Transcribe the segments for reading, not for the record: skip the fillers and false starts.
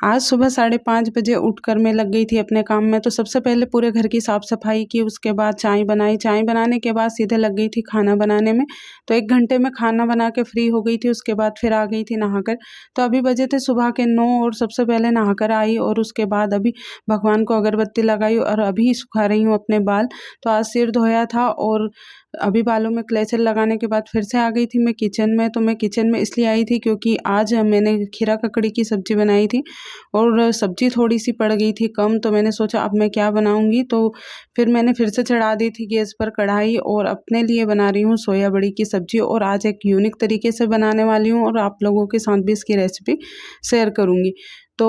आज सुबह 5:30 बजे उठकर मैं लग गई थी अपने काम में। तो सबसे पहले पूरे घर की साफ़-सफ़ाई की, उसके बाद चाय बनाई। चाय बनाने के बाद सीधे लग गई थी खाना बनाने में। तो 1 घंटे में खाना बना के फ्री हो गई थी, उसके बाद फिर आ गई थी नहाकर। तो अभी बजे थे सुबह के 9 और सबसे पहले नहाकर आई और उसके बाद अभी भगवान को अगरबत्ती लगाई और अभी सुखा रही हूँ अपने बाल। तो आज सिर धोया था और अभी बालों में क्लेचर लगाने के बाद फिर से आ गई थी मैं किचन में। तो मैं किचन में इसलिए आई थी क्योंकि आज मैंने खीरा ककड़ी की सब्ज़ी बनाई थी और सब्ज़ी थोड़ी-सी पड़ गई थी कम। तो मैंने सोचा अब मैं क्या बनाऊँगी, तो फिर मैंने फिर से चढ़ा दी थी गैस पर कढ़ाई और अपने लिए बना रही हूँ सोया बड़ी की सब्ज़ी। और आज एक यूनिक तरीके से बनाने वाली हूँ और आप लोगों के साथ भी इसकी रेसिपी शेयर करूँगी। तो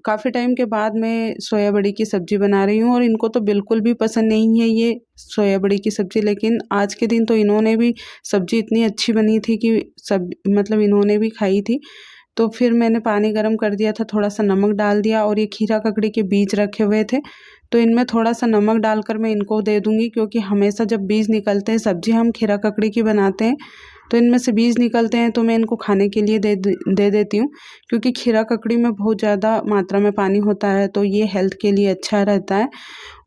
काफ़ी टाइम के बाद मैं सोया बड़ी की सब्ज़ी बना रही हूँ और इनको तो बिल्कुल भी पसंद नहीं है ये सोया बड़ी की सब्ज़ी। लेकिन आज के दिन तो इन्होंने भी, सब्ज़ी इतनी अच्छी बनी थी कि सब मतलब इन्होंने भी खाई थी। तो फिर मैंने पानी गर्म कर दिया था, थोड़ा-सा नमक डाल दिया और ये खीरा ककड़ी के बीज रखे हुए थे, तो इनमें थोड़ा-सा नमक डालकर मैं इनको दे दूँगी। क्योंकि हमेशा जब बीज निकलते हैं, सब्ज़ी हम खीरा ककड़ी की बनाते हैं, तो इनमें से बीज निकलते हैं तो मैं इनको खाने के लिए दे देती हूँ। क्योंकि खीरा ककड़ी में बहुत ज़्यादा मात्रा में पानी होता है, तो ये हेल्थ के लिए अच्छा रहता है।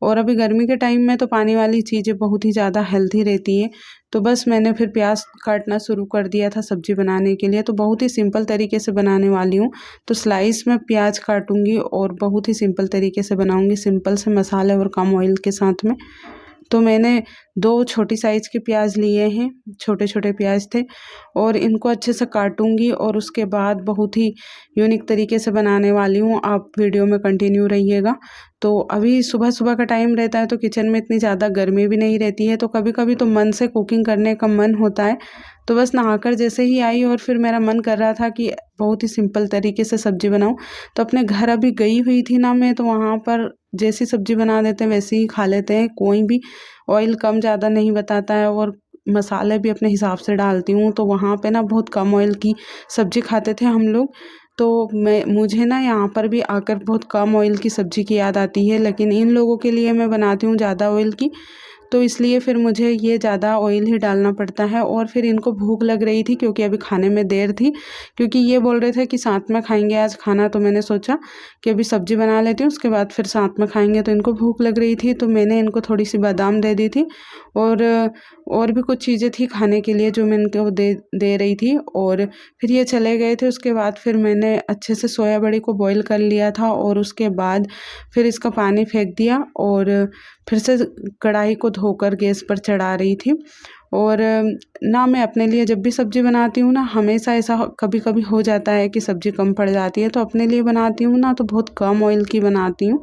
और अभी गर्मी के टाइम में तो पानी वाली चीज़ें बहुत ही ज़्यादा हेल्दी रहती हैं। तो बस मैंने फिर प्याज काटना शुरू कर दिया था सब्ज़ी बनाने के लिए। तो बहुत ही सिंपल तरीके से बनाने वाली हूँ। तो स्लाइस में प्याज काटूँगी और बहुत ही सिंपल तरीके से बनाऊँगी, सिंपल से मसाले और कम ऑयल के साथ में। तो मैंने 2 छोटी साइज़ के प्याज लिए हैं, छोटे-छोटे प्याज थे और इनको अच्छे से काटूँगी और उसके बाद बहुत ही यूनिक तरीके से बनाने वाली हूँ। आप वीडियो में कंटिन्यू रहिएगा। तो अभी सुबह-सुबह का टाइम रहता है तो किचन में इतनी ज़्यादा गर्मी भी नहीं रहती है, तो कभी-कभी तो मन से कुकिंग करने का मन होता है। तो बस नहाकर जैसे ही आई और फिर मेरा मन कर रहा था कि बहुत ही सिंपल तरीके से सब्ज़ी बनाऊँ। तो अपने घर अभी गई हुई थी ना मैं, तो वहाँ पर जैसी सब्ज़ी बना देते हैं वैसे ही खा लेते हैं। कोई भी ऑयल कम ज़्यादा नहीं बताता है और मसाले भी अपने हिसाब से डालती हूँ। तो वहाँ पे ना बहुत कम ऑयल की सब्ज़ी खाते थे हम लोग। तो मुझे ना यहाँ पर भी आकर बहुत कम ऑयल की सब्ज़ी की याद आती है, लेकिन इन लोगों के लिए मैं बनाती हूँ ज़्यादा ऑयल की। तो इसलिए फिर मुझे ये ज़्यादा ऑयल ही डालना पड़ता है। और फिर इनको भूख लग रही थी क्योंकि अभी खाने में देर थी, क्योंकि ये बोल रहे थे कि साथ में खाएंगे आज खाना। तो मैंने सोचा कि अभी सब्ज़ी बना लेती हूँ, उसके बाद फिर साथ में खाएंगे। तो इनको भूख लग रही थी तो मैंने इनको थोड़ी सी बादाम दे दी थी और भी कुछ चीज़ें थी खाने के लिए जो मैं इनको दे रही थी। और फिर ये चले गए थे। उसके बाद फिर मैंने अच्छे से सोया बड़ी को बॉईल कर लिया था और उसके बाद फिर इसका पानी फेंक दिया और फिर से कढ़ाई को धोकर गैस पर चढ़ा रही थी। और ना मैं अपने लिए जब भी सब्ज़ी बनाती हूँ ना, हमेशा ऐसा कभी-कभी हो जाता है कि सब्ज़ी कम पड़ जाती है। तो अपने लिए बनाती हूँ ना तो बहुत कम ऑयल की बनाती हूँ,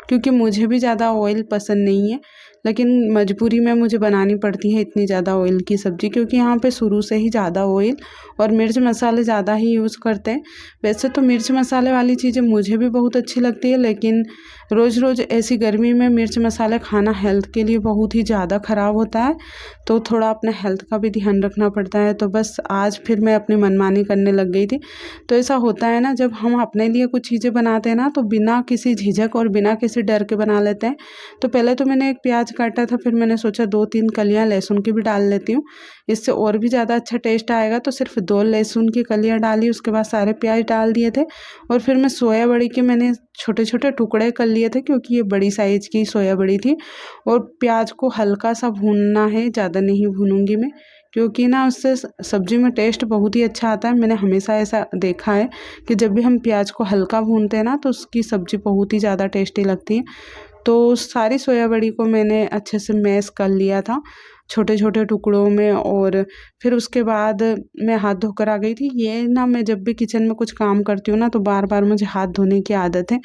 क्योंकि मुझे भी ज़्यादा ऑयल पसंद नहीं है। लेकिन मजबूरी में मुझे बनानी पड़ती है इतनी ज़्यादा ऑयल की सब्ज़ी, क्योंकि यहाँ पे शुरू से ही ज़्यादा ऑयल और मिर्च मसाले ज़्यादा ही यूज़ करते हैं। वैसे तो मिर्च मसाले वाली चीज़ें मुझे भी बहुत अच्छी लगती है, लेकिन रोज़-रोज़ ऐसी गर्मी में मिर्च मसाले खाना हेल्थ के लिए बहुत ही ज़्यादा ख़राब होता है। तो थोड़ा अपने हेल्थ का भी ध्यान रखना पड़ता है। तो बस आज फिर मैं अपनी मनमानी करने लग गई थी। तो ऐसा होता है ना, जब हम अपने लिए कुछ चीज़ें बनाते हैं ना तो बिना किसी झिझक और बिना किसी डर के बना लेते हैं। तो पहले तो मैंने एक प्याज काटा था, फिर मैंने सोचा 2-3 कलियां लहसुन की भी डाल लेती हूँ, इससे और भी ज़्यादा अच्छा टेस्ट आएगा। तो सिर्फ 2 लहसुन की कलियां डाली, उसके बाद सारे प्याज डाल दिए थे। और फिर मैं सोया बड़ी के मैंने छोटे-छोटे टुकड़े कर लिए थे, क्योंकि ये बड़ी साइज़ की सोया बड़ी थी। और प्याज को हल्का सा भूनना है, ज़्यादा नहीं भूनूंगी मैं, क्योंकि ना उससे सब्ज़ी में टेस्ट बहुत ही अच्छा आता है। मैंने हमेशा ऐसा देखा है कि जब भी हम प्याज को हल्का भूनते हैं ना तो उसकी सब्ज़ी बहुत ही ज़्यादा टेस्टी लगती है। तो सारी सोया बड़ी को मैंने अच्छे से मैश कर लिया था छोटे-छोटे टुकड़ों में। और फिर उसके बाद मैं हाथ धोकर आ गई थी। ये ना, मैं जब भी किचन में कुछ काम करती हूँ ना तो बार-बार मुझे हाथ धोने की आदत है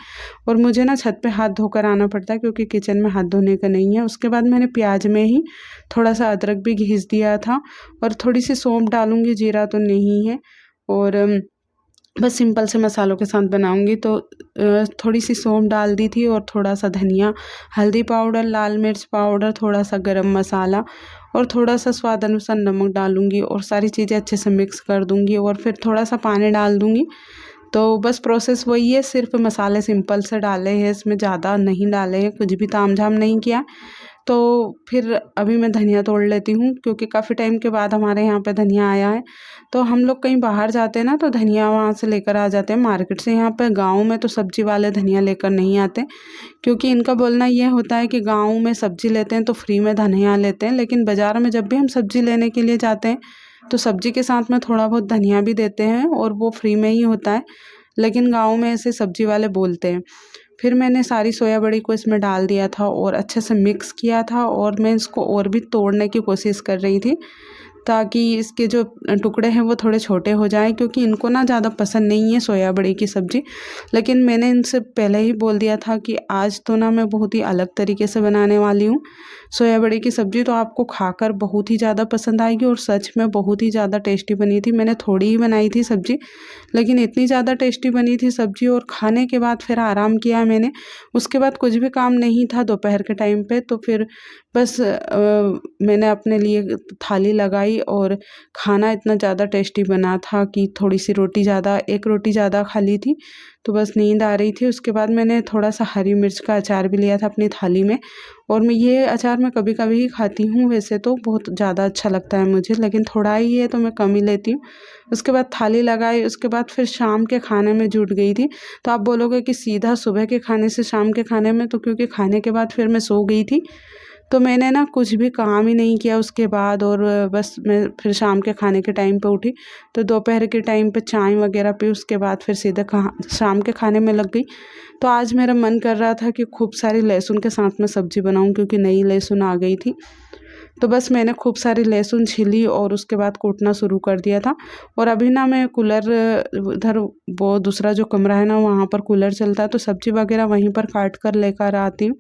और मुझे ना छत पे हाथ धोकर आना पड़ता है, क्योंकि किचन में हाथ धोने का नहीं है। उसके बाद मैंने प्याज में ही थोड़ा-सा अदरक भी घिस दिया था और थोड़ी-सी सौंफ डालूँगी, जीरा तो नहीं है। और बस सिंपल से मसालों के साथ बनाऊँगी। तो थोड़ी-सी सौंफ डाल दी थी और थोड़ा-सा धनिया, हल्दी पाउडर, लाल मिर्च पाउडर, थोड़ा-सा गरम मसाला और थोड़ा-सा स्वाद अनुसार नमक डालूँगी और सारी चीज़ें अच्छे से मिक्स कर दूँगी और फिर थोड़ा-सा पानी डाल दूँगी। तो बस प्रोसेस वही है, सिर्फ मसाले सिंपल से डाले हैं, इसमें ज़्यादा नहीं डाले हैं, कुछ भी तामझाम नहीं किया। तो फिर अभी मैं धनिया तोड़ लेती हूँ, क्योंकि काफ़ी टाइम के बाद हमारे यहाँ पे धनिया आया है। तो हम लोग कहीं बाहर जाते हैं ना, तो धनिया वहाँ से लेकर आ जाते हैं मार्केट से। यहाँ पे गाँव में तो सब्जी वाले धनिया लेकर नहीं आते, क्योंकि इनका बोलना ये होता है कि गाँव में सब्जी लेते हैं तो फ्री में धनिया लेते हैं, लेकिन बाज़ार में जब भी हम सब्जी लेने के लिए जाते हैं तो सब्जी के साथ में थोड़ा बहुत धनिया भी देते हैं, और वो फ्री में ही होता है। लेकिन गाँव में ऐसे सब्जी वाले बोलते हैं। फिर मैंने सारी सोया बड़ी को इसमें डाल दिया था और अच्छे से मिक्स किया था, और मैं इसको और भी तोड़ने की कोशिश कर रही थी, ताकि इसके जो टुकड़े हैं वो थोड़े छोटे हो जाएं, क्योंकि इनको ना ज़्यादा पसंद नहीं है सोया बड़ी की सब्ज़ी। लेकिन मैंने इनसे पहले ही बोल दिया था कि आज तो ना मैं बहुत ही अलग तरीके से बनाने वाली हूँ सोया बड़ी की सब्ज़ी, तो आपको खाकर बहुत ही ज़्यादा पसंद आएगी। और सच में बहुत ही ज़्यादा टेस्टी बनी थी। मैंने थोड़ी ही बनाई थी सब्ज़ी, लेकिन इतनी ज़्यादा टेस्टी बनी थी सब्ज़ी। और खाने के बाद फिर आराम किया मैंने। उसके बाद कुछ भी काम नहीं था दोपहर के टाइम पे, तो फिर बस मैंने अपने लिए थाली लगाई, और खाना इतना ज़्यादा टेस्टी बना था कि थोड़ी सी रोटी ज़्यादा, एक रोटी ज़्यादा खा ली थी, तो बस नींद आ रही थी। उसके बाद मैंने थोड़ा सा हरी मिर्च का अचार भी लिया था अपनी थाली में, और ये अचार मैं कभी कभी ही खाती हूँ, वैसे तो बहुत ज़्यादा अच्छा लगता है मुझे, लेकिन थोड़ा ही है तो मैं कम ही लेती हूँ। उसके बाद थाली लगाई, उसके बाद फिर शाम के खाने में जुट गई थी। तो आप बोलोगे कि सीधा सुबह के खाने से शाम के खाने में, तो क्योंकि खाने के बाद फिर मैं सो गई थी, तो मैंने ना कुछ भी काम ही नहीं किया उसके बाद। और बस मैं फिर शाम के खाने के टाइम पे उठी, तो दोपहर के टाइम पे चाय वगैरह पी, उसके बाद फिर सीधे शाम के खाने में लग गई। तो आज मेरा मन कर रहा था कि खूब सारी लहसुन के साथ में सब्ज़ी बनाऊं, क्योंकि नई लहसुन आ गई थी। तो बस मैंने खूब सारी लहसुन छीली और उसके बाद कूटना शुरू कर दिया था। और अभी ना मैं कूलर, उधर वो दूसरा जो कमरा है ना, वहाँ पर कूलर चलता है, तो सब्ज़ी वगैरह वहीं पर काट कर लेकर आती हूँ,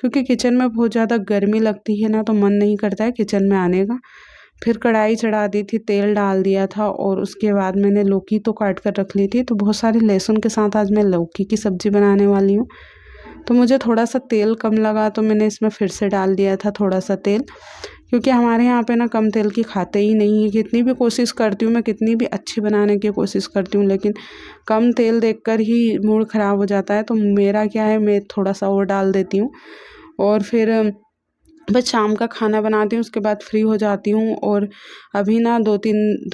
क्योंकि किचन में बहुत ज़्यादा गर्मी लगती है ना, तो मन नहीं करता है किचन में आने का। फिर कढ़ाई चढ़ा दी थी, तेल डाल दिया था, और उसके बाद मैंने लौकी तो काट कर रख ली थी। तो बहुत सारी लहसुन के साथ आज मैं लौकी की सब्ज़ी बनाने वाली हूँ। तो मुझे थोड़ा सा तेल कम लगा, तो मैंने इसमें फिर से डाल दिया था थोड़ा सा तेल, क्योंकि हमारे यहाँ पे ना कम तेल की खाते ही नहीं है। कितनी भी कोशिश करती हूँ मैं, कितनी भी अच्छी बनाने की कोशिश करती हूँ, लेकिन कम तेल देखकर ही मूड ख़राब हो जाता है। तो मेरा क्या है, मैं थोड़ा सा और डाल देती हूँ, और फिर बस शाम का खाना बनाती हूँ, उसके बाद फ्री हो जाती हूँ। और अभी ना दो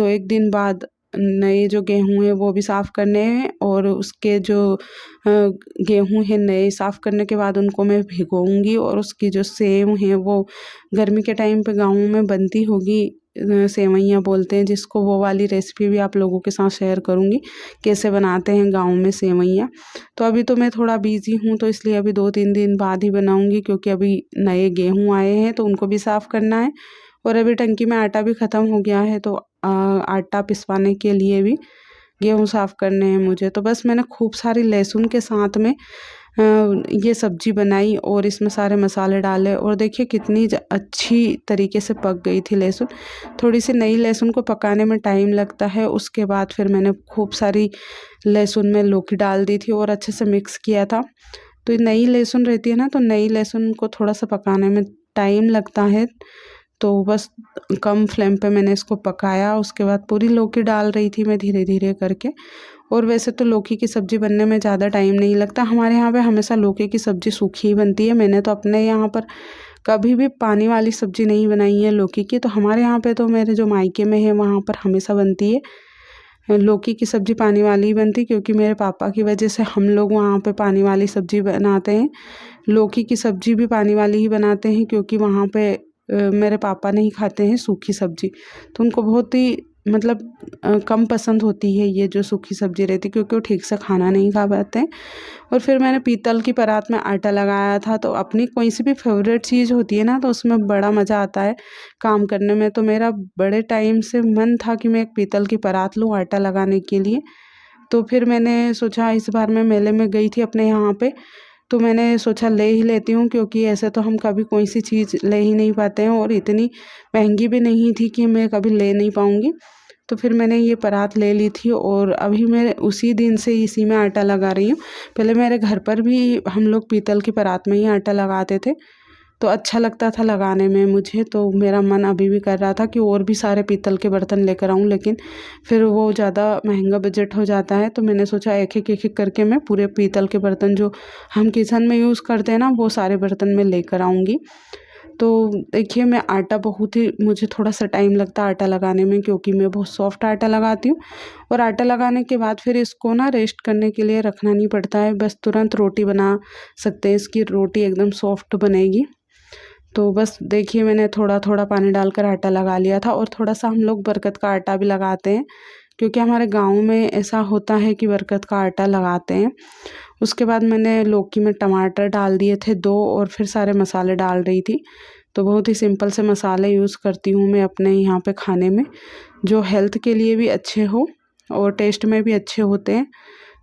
एक दिन बाद नए जो गेहूँ है वो भी साफ़ करने हैं, और उसके जो गेहूँ है नए साफ़ करने के बाद उनको मैं भिगोऊंगी। और उसकी जो सेव है वो गर्मी के टाइम पे गाँव में बनती होगी, सेवइयाँ बोलते हैं जिसको, वो वाली रेसिपी भी आप लोगों के साथ शेयर करूँगी कैसे बनाते हैं गाँव में सेवइयाँ। तो अभी तो मैं थोड़ा बिज़ी हूँ, तो इसलिए अभी 2-3 दिन बाद ही बनाऊँगी, क्योंकि अभी नए गेहूँ आए हैं तो उनको भी साफ़ करना है। और अभी टंकी में आटा भी ख़त्म हो गया है, तो आटा पिसवाने के लिए भी गेहूँ साफ़ करने हैं मुझे। तो बस मैंने खूब सारी लहसुन के साथ में ये सब्ज़ी बनाई, और इसमें सारे मसाले डाले, और देखिए कितनी अच्छी तरीके से पक गई थी लहसुन। थोड़ी सी नई लहसुन को पकाने में टाइम लगता है। उसके बाद फिर मैंने खूब सारी लहसुन में लौकी डाल दी थी और अच्छे से मिक्स किया था। तो नई लहसुन रहती है ना, तो नई लहसुन को थोड़ा सा पकाने में टाइम लगता है, तो बस कम फ्लेम पे मैंने इसको पकाया। उसके बाद पूरी लौकी डाल रही थी मैं धीरे धीरे करके। और वैसे तो लौकी की सब्ज़ी बनने में ज़्यादा टाइम नहीं लगता, हमारे यहाँ पे हमेशा लौकी की सब्ज़ी सूखी ही बनती है। मैंने तो अपने यहाँ पर कभी भी पानी वाली सब्ज़ी नहीं बनाई है लौकी की। तो हमारे यहाँ पे तो मेरे जो मायके में है वहाँ पर हमेशा बनती है लौकी की सब्ज़ी, पानी वाली ही बनती, क्योंकि मेरे पापा की वजह से हम लोग वहाँ पे पानी वाली सब्ज़ी बनाते हैं। लौकी की सब्ज़ी भी पानी वाली ही बनाते हैं, क्योंकि वहाँ पे मेरे पापा नहीं खाते हैं सूखी सब्ज़ी, तो उनको बहुत ही मतलब कम पसंद होती है ये जो सूखी सब्ज़ी रहती, क्योंकि वो ठीक से खाना नहीं खा पाते हैं। और फिर मैंने पीतल की परात में आटा लगाया था। तो अपनी कोई सी भी फेवरेट चीज़ होती है ना, तो उसमें बड़ा मज़ा आता है काम करने में। तो मेरा बड़े टाइम से मन था कि मैं एक पीतल की परात लूँ आटा लगाने के लिए। तो फिर मैंने सोचा, इस बार मैं मेले में गई थी अपने यहाँ पे, तो मैंने सोचा ले ही लेती हूँ, क्योंकि ऐसे तो हम कभी कोई सी चीज़ ले ही नहीं पाते हैं, और इतनी महंगी भी नहीं थी कि मैं कभी ले नहीं पाऊँगी। तो फिर मैंने ये परात ले ली थी, और अभी मैं उसी दिन से इसी में आटा लगा रही हूँ। पहले मेरे घर पर भी हम लोग पीतल की परात में ही आटा लगाते थे, तो अच्छा लगता था लगाने में मुझे। तो मेरा मन अभी भी कर रहा था कि और भी सारे पीतल के बर्तन लेकर आऊँ, लेकिन फिर वो ज़्यादा महंगा बजट हो जाता है। तो मैंने सोचा एक एक करके मैं पूरे पीतल के बर्तन जो हम किचन में यूज़ करते हैं ना, वो सारे बर्तन मैं लेकर आऊँगी। तो देखिए मैं आटा बहुत ही मुझे थोड़ा-सा टाइम लगता है आटा लगाने में, क्योंकि मैं बहुत सॉफ्ट आटा लगाती हूँ। और आटा लगाने के बाद फिर इसको ना रेस्ट करने के लिए रखना नहीं पड़ता है, बस तुरंत रोटी बना सकते हैं, इसकी रोटी एकदम सॉफ्ट बनेगी। तो बस देखिए मैंने थोड़ा-थोड़ा पानी डालकर आटा लगा लिया था, और थोड़ा-सा हम लोग बरगद का आटा भी लगाते हैं, क्योंकि हमारे गाँव में ऐसा होता है कि बरगद का आटा लगाते हैं। उसके बाद मैंने लौकी में टमाटर डाल दिए थे 2, और फिर सारे मसाले डाल रही थी। तो बहुत ही सिंपल से मसाले यूज़ करती हूँ मैं अपने यहाँ पे खाने में, जो हेल्थ के लिए भी अच्छे हो और टेस्ट में भी अच्छे होते हैं।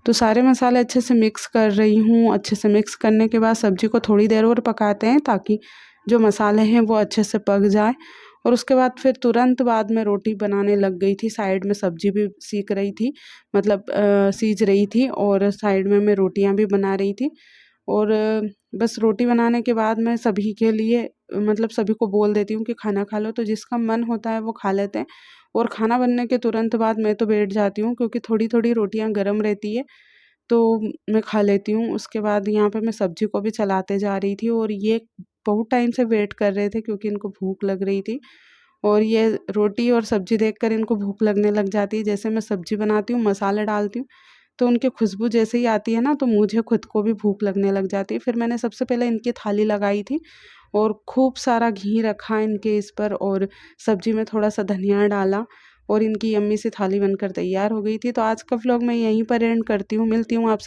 तो सारे मसाले अच्छे से मिक्स कर रही हूँ। अच्छे से मिक्स करने के बाद सब्ज़ी को थोड़ी देर और पकाते हैं, ताकि जो मसाले हैं वो अच्छे से पक जाए। और उसके बाद फिर तुरंत बाद में रोटी बनाने लग गई थी। साइड में सब्ज़ी भी सीक रही थी, मतलब सीज रही थी, और साइड में मैं रोटियां भी बना रही थी। और बस रोटी बनाने के बाद मैं सभी के लिए मतलब सभी को बोल देती हूँ कि खाना खा लो, तो जिसका मन होता है वो खा लेते हैं। और खाना बनने के तुरंत बाद मैं तो बैठ जाती हूँ, क्योंकि थोड़ी-थोड़ी रोटियाँ गरम रहती है, तो मैं खा लेती हूँ। उसके बाद यहाँ पे मैं सब्ज़ी को भी चलाते जा रही थी, और ये बहुत टाइम से वेट कर रहे थे, क्योंकि इनको भूख लग रही थी। और ये रोटी और सब्ज़ी देखकर इनको भूख लगने लग जाती है। जैसे मैं सब्ज़ी बनाती हूँ, मसाले डालती हूँ, तो उनकी खुशबू जैसे ही आती है ना, तो मुझे खुद को भी भूख लगने लग जाती है। फिर मैंने सबसे पहले इनकी थाली लगाई थी, और खूब सारा घी रखा इनके इस पर, और सब्ज़ी में थोड़ा-सा धनिया डाला, और इनकी यम्मी सी थाली बनकर तैयार हो गई थी। तो आज का व्लॉग मैं यहीं पर एंड करती हूँ। मिलती हूँ आपसे